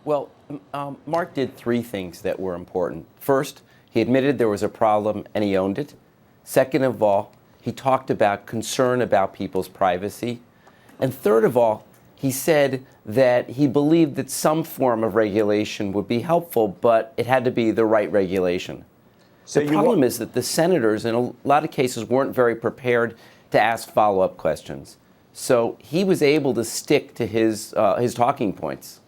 Well, Mark did three things that were important. First, he admitted there was a problem and he owned it. Second of all, he talked about concern about people's privacy. And third of all, he said that he believed that some form of regulation would be helpful, but it had to be the right regulation. The problem is that the senators, in a lot of cases, weren't very prepared to ask follow-up questions. So he was able to stick to his talking points.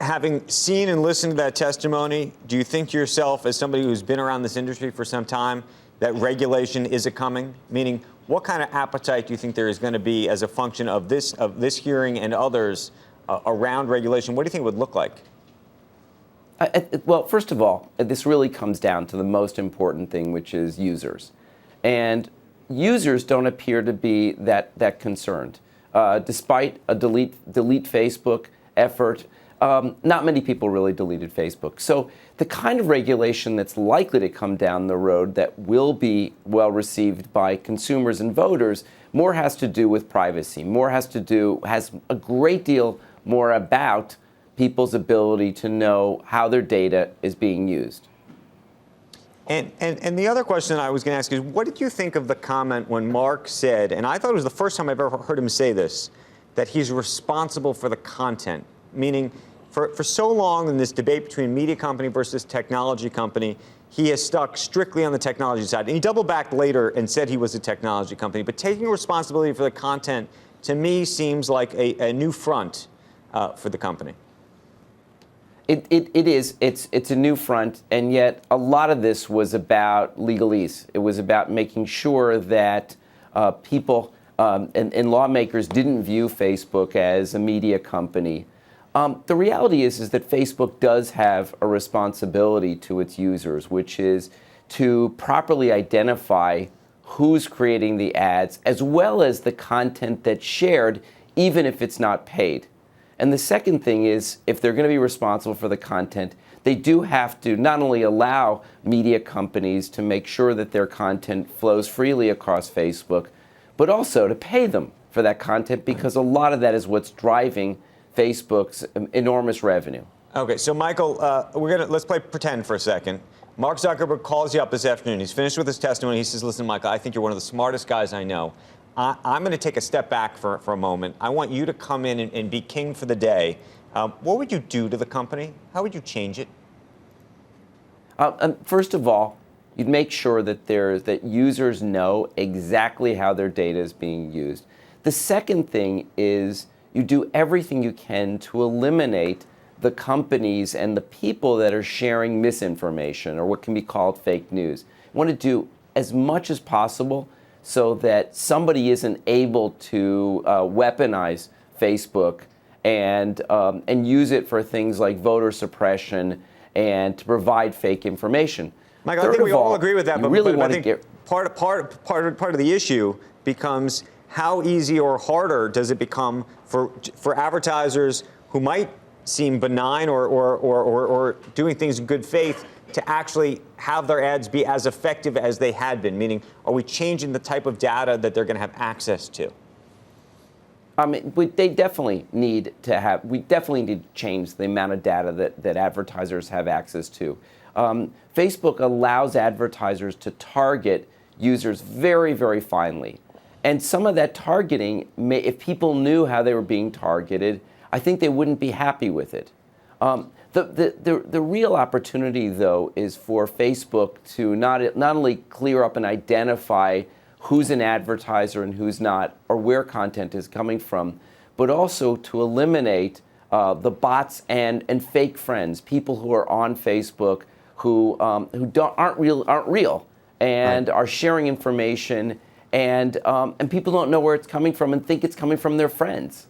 Having seen and listened to that testimony, do you think to yourself, as somebody who's been around this industry for some time, that regulation is coming? Meaning, what kind of appetite do you think there is going to be as a function of this hearing and others around regulation? What do you think it would look like? Well, first of all, this really comes down to the most important thing, which is users. And users don't appear to be that concerned. Despite a delete Facebook effort, not many people really deleted Facebook. So the kind of regulation that's likely to come down the road that will be well received by consumers and voters more has to do with privacy, has a great deal more about people's ability to know how their data is being used. And the other question I was going to ask is, what did you think of the comment when Mark said, and I thought it was the first time I've ever heard him say this, that he's responsible for the content, meaning for so long in this debate between media company versus technology company, he has stuck strictly on the technology side. And he doubled back later and said he was a technology company. But taking responsibility for the content, to me, seems like a new front for the company. It is. It's a new front, and yet a lot of this was about legalese. It was about making sure that people and lawmakers didn't view Facebook as a media company. The reality is that Facebook does have a responsibility to its users, which is to properly identify who's creating the ads, as well as the content that's shared, even if it's not paid. And the second thing is, if they're going to be responsible for the content, they do have to not only allow media companies to make sure that their content flows freely across Facebook, but also to pay them for that content, because a lot of that is what's driving Facebook's enormous revenue. Okay, so Michael, let's play pretend for a second. Mark Zuckerberg calls you up this afternoon. He's finished with his testimony. He says, listen, Michael, I think you're one of the smartest guys I know. I'm going to take a step back for a moment. I want you to come in and be king for the day. What would you do to the company? How would you change it? First of all, you'd make sure that users know exactly how their data is being used. The second thing is you do everything you can to eliminate the companies and the people that are sharing misinformation, or what can be called fake news. You want to do as much as possible so that somebody isn't able to weaponize Facebook and use it for things like voter suppression and to provide fake information. Michael, I think we all agree with that, but I think part of the issue becomes how easy or harder does it become for advertisers who might seem benign or doing things in good faith to actually have their ads be as effective as they had been? Meaning, are we changing the type of data that they're going to have access to? We definitely need to change the amount of data that advertisers have access to. Facebook allows advertisers to target users very, very finely. And some of that targeting, if people knew how they were being targeted, I think they wouldn't be happy with it. The real opportunity, though, is for Facebook to not only clear up and identify who's an advertiser and who's not, or where content is coming from, but also to eliminate the bots and fake friends, people who are on Facebook who aren't real and are sharing information, and people don't know where it's coming from and think it's coming from their friends.